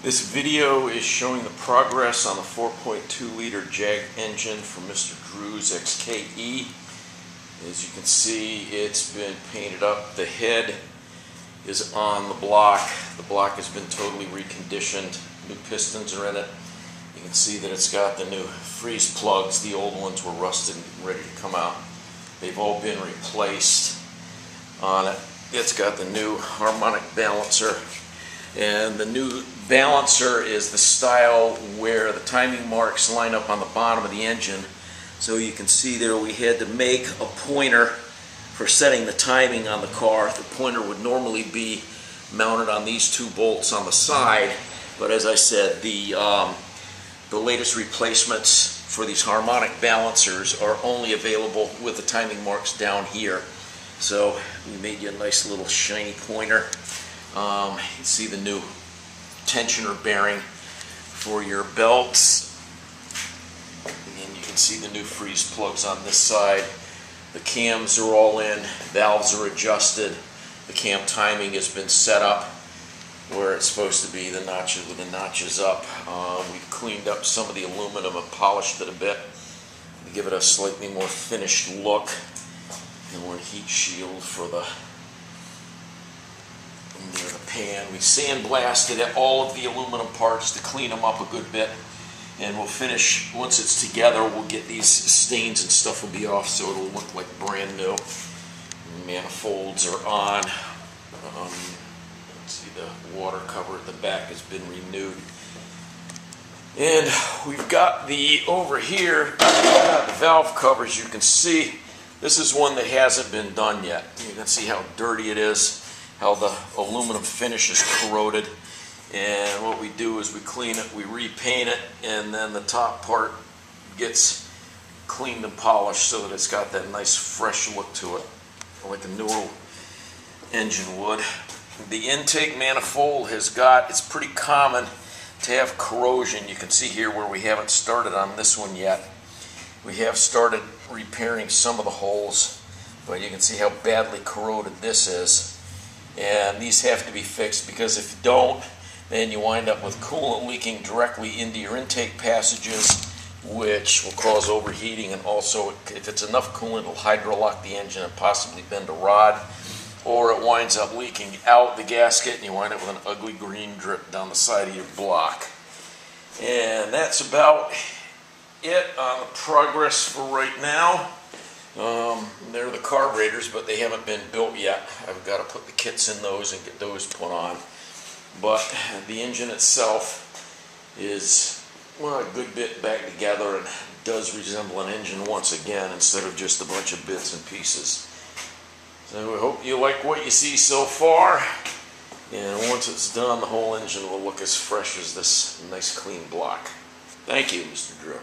This video is showing the progress on the 4.2 liter Jag engine from Mr. Drew's XKE. As you can see, it's been painted up. The head is on the block. The block has been totally reconditioned. New pistons are in it. You can see that it's got the new freeze plugs. The old ones were rusted and ready to come out. They've all been replaced on it. It's got the new harmonic balancer. And the new balancer is the style where the timing marks line up on the bottom of the engine. So you can see there we had to make a pointer for setting the timing on the car. The pointer would normally be mounted on these two bolts on the side, but as I said, the latest replacements for these harmonic balancers are only available with the timing marks down here. So we made you a nice little shiny pointer. You can see the new tensioner bearing for your belts, and you can see the new freeze plugs on this side. The cams are all in, valves are adjusted, the cam timing has been set up where it's supposed to be, the notches with the notches up. We've cleaned up some of the aluminum and polished it a bit to give it a slightly more finished look, and one heat shield for the near the pan. We sandblasted all of the aluminum parts to clean them up a good bit, and we'll finish, once it's together, we'll get these stains and stuff will be off so it'll look like brand new. Manifolds are on. Let's see, the water cover at the back has been renewed. And we've got over here, we've got the valve covers. You can see this is one that hasn't been done yet. You can see how dirty it is, how the aluminum finish is corroded. And what we do is we clean it, we repaint it, and then the top part gets cleaned and polished so that it's got that nice fresh look to it, like a newer engine would. The intake manifold it's pretty common to have corrosion. You can see here where we haven't started on this one yet. We have started repairing some of the holes, but you can see how badly corroded this is. And these have to be fixed, because if you don't, then you wind up with coolant leaking directly into your intake passages, which will cause overheating, and also if it's enough coolant, it'll hydrolock the engine and possibly bend a rod, or it winds up leaking out the gasket and you wind up with an ugly green drip down the side of your block. And that's about it on the progress for right now. They're the carburetors, but they haven't been built yet. I've got to put the kits in those and get those put on. But the engine itself is, well, a good bit back together and does resemble an engine once again instead of just a bunch of bits and pieces. So I hope you like what you see so far. And once it's done, the whole engine will look as fresh as this nice clean block. Thank you, Mr. Drew.